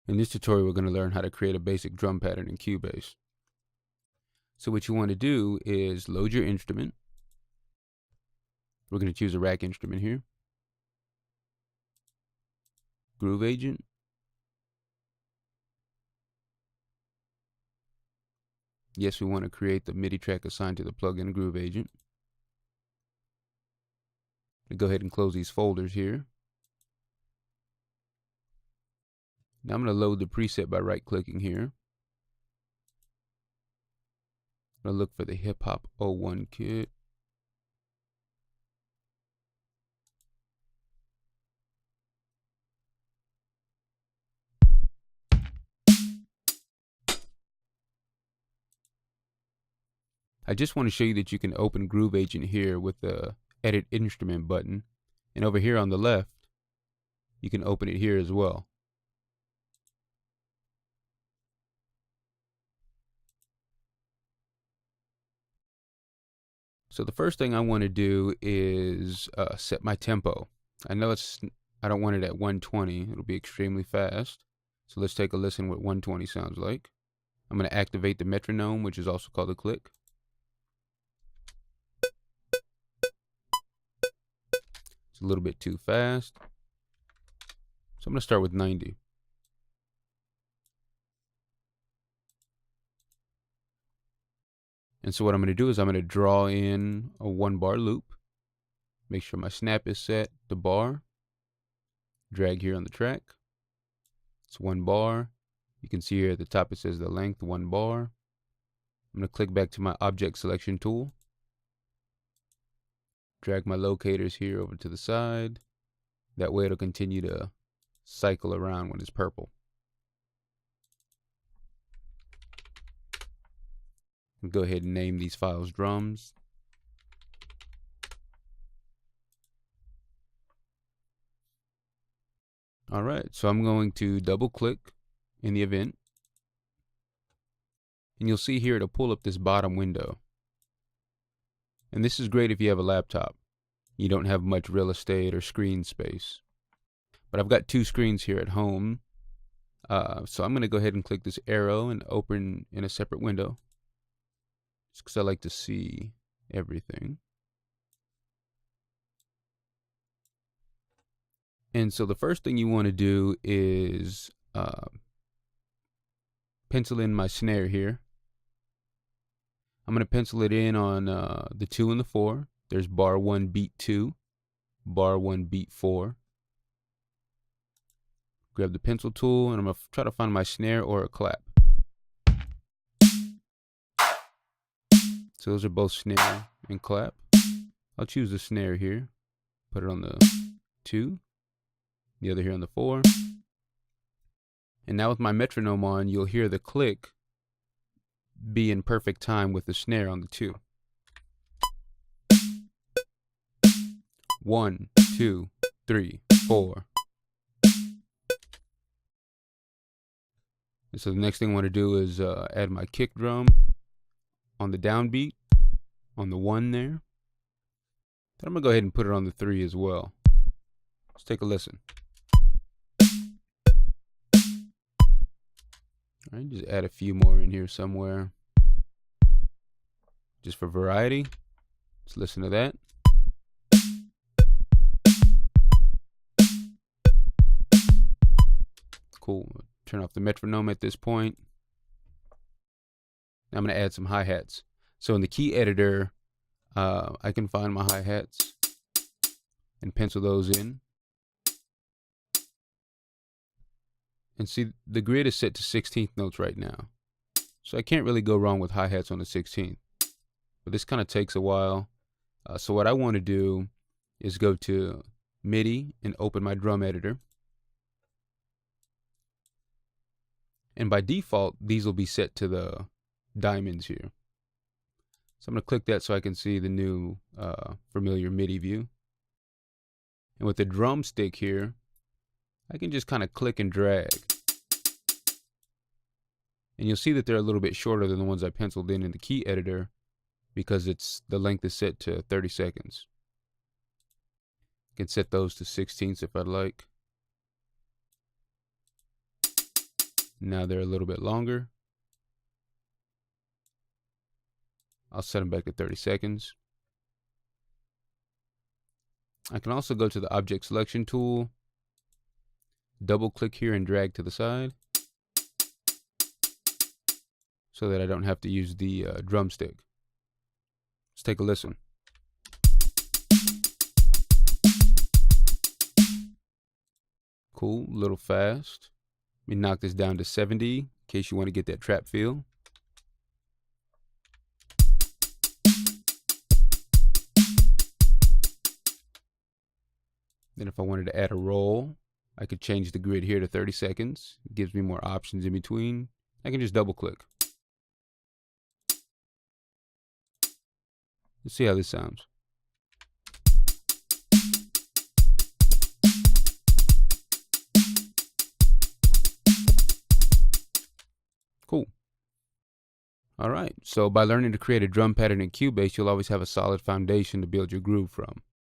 In this tutorial, we're going to learn how to create a basic drum pattern in Cubase. So what you want to do is load your instrument. We're going to choose a rack instrument here. Groove agent. Yes, we want to create the MIDI track assigned to the plugin Groove agent. Go ahead and close these folders here. Now I'm going to load the preset by right-clicking here. I'm going to look for the Hip Hop 01 kit. I just want to show you that you can open Groove Agent here with the Edit Instrument button. And over here on the left, you can open it here as well. So the first thing I want to do is set my tempo. I don't want it at 120. It'll be extremely fast. So let's take a listen what 120 sounds like. I'm going to activate the metronome, which is also called a click. It's a little bit too fast. So I'm going to start with 90. And so what I'm going to do is I'm going to draw in a 1-bar loop. Make sure my snap is set to bar. Drag here on the track. It's 1 bar. You can see here at the top it says the length 1 bar. I'm going to click back to my object selection tool. Drag my locators here over to the side. That way it'll continue to cycle around when it's purple. Go ahead and name these files drums. Alright, so I'm going to double click in the event. And you'll see here it'll pull up this bottom window. And this is great if you have a laptop. You don't have much real estate or screen space. But I've got 2 screens here at home. So I'm going to go ahead and click this arrow and open in a separate window. Just because I like to see everything. And so the first thing you want to do is pencil in my snare here. I'm going to pencil it in on the 2 and the 4. There's bar 1 beat 2, bar 1 beat 4. Grab the pencil tool and I'm going to try to find my snare or a clap. So those are both snare and clap. I'll choose the snare here. Put it on the 2. The other here on the 4. And now with my metronome on, you'll hear the click be in perfect time with the snare on the 2. 1, 2, 3, 4. And so the next thing I want to do is add my kick drum on the downbeat, on the 1 there. Then I'm going to go ahead and put it on the 3 as well. Let's take a listen. All right, just add a few more in here somewhere. Just for variety. Let's listen to that. Cool. Turn off the metronome at this point. Now I'm going to add some hi-hats. So in the key editor, I can find my hi-hats and pencil those in. And see, the grid is set to 16th notes right now. So I can't really go wrong with hi-hats on the 16th. But this kind of takes a while. So what I want to do is go to MIDI and open my drum editor. And by default, these will be set to the diamonds here. So I'm going to click that so I can see the new familiar MIDI view. And with the drumstick here, I can just kind of click and drag. And you'll see that they're a little bit shorter than the ones I penciled in the key editor because the length is set to 30 seconds. I can set those to 16ths if I'd like. Now they're a little bit longer. I'll set them back to 30 seconds. I can also go to the object selection tool, double click here and drag to the side so that I don't have to use the drumstick. Let's take a listen. Cool, a little fast. Let me knock this down to 70 in case you want to get that trap feel. Then if I wanted to add a roll, I could change the grid here to 30 seconds. It gives me more options in between. I can just double click. Let's see how this sounds. Cool. All right, so by learning to create a drum pattern in Cubase, you'll always have a solid foundation to build your groove from.